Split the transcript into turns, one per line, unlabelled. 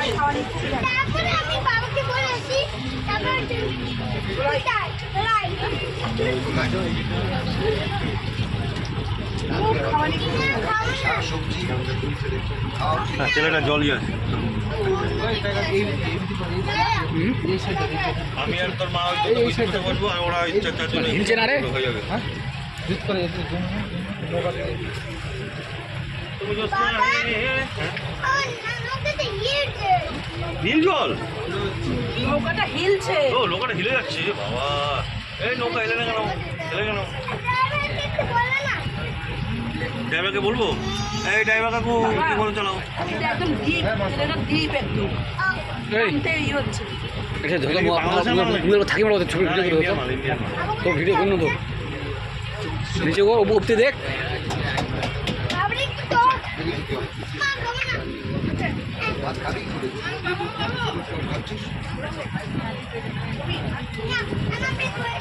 তারপরে আমি বাবাকে বলেছি তারপর
ছেলেটা জলই আছে। আমি আর তোর মা হয়তো বলবো আর ওরা চারজনে
হিলছে না রে
হয়ে যাবে। হিল জল
নৌকাটা হিলছে।
ও নৌকাটা হিলে যাচ্ছে বাবা। এই নৌকা এলে না কেন? এলে কেন? ড্রাইভারকে বলবো এই ড্রাইভার কাকু কি করে চালাও।
এটা একদম ডিপ, এটা ডিপ একদম। নামতে ইয়ে হচ্ছে।
এটা ধরো থাকি বলো ছবি ভিডিও করে তো ভিডিও করুন তো নিচে ও উপতে দেখ
না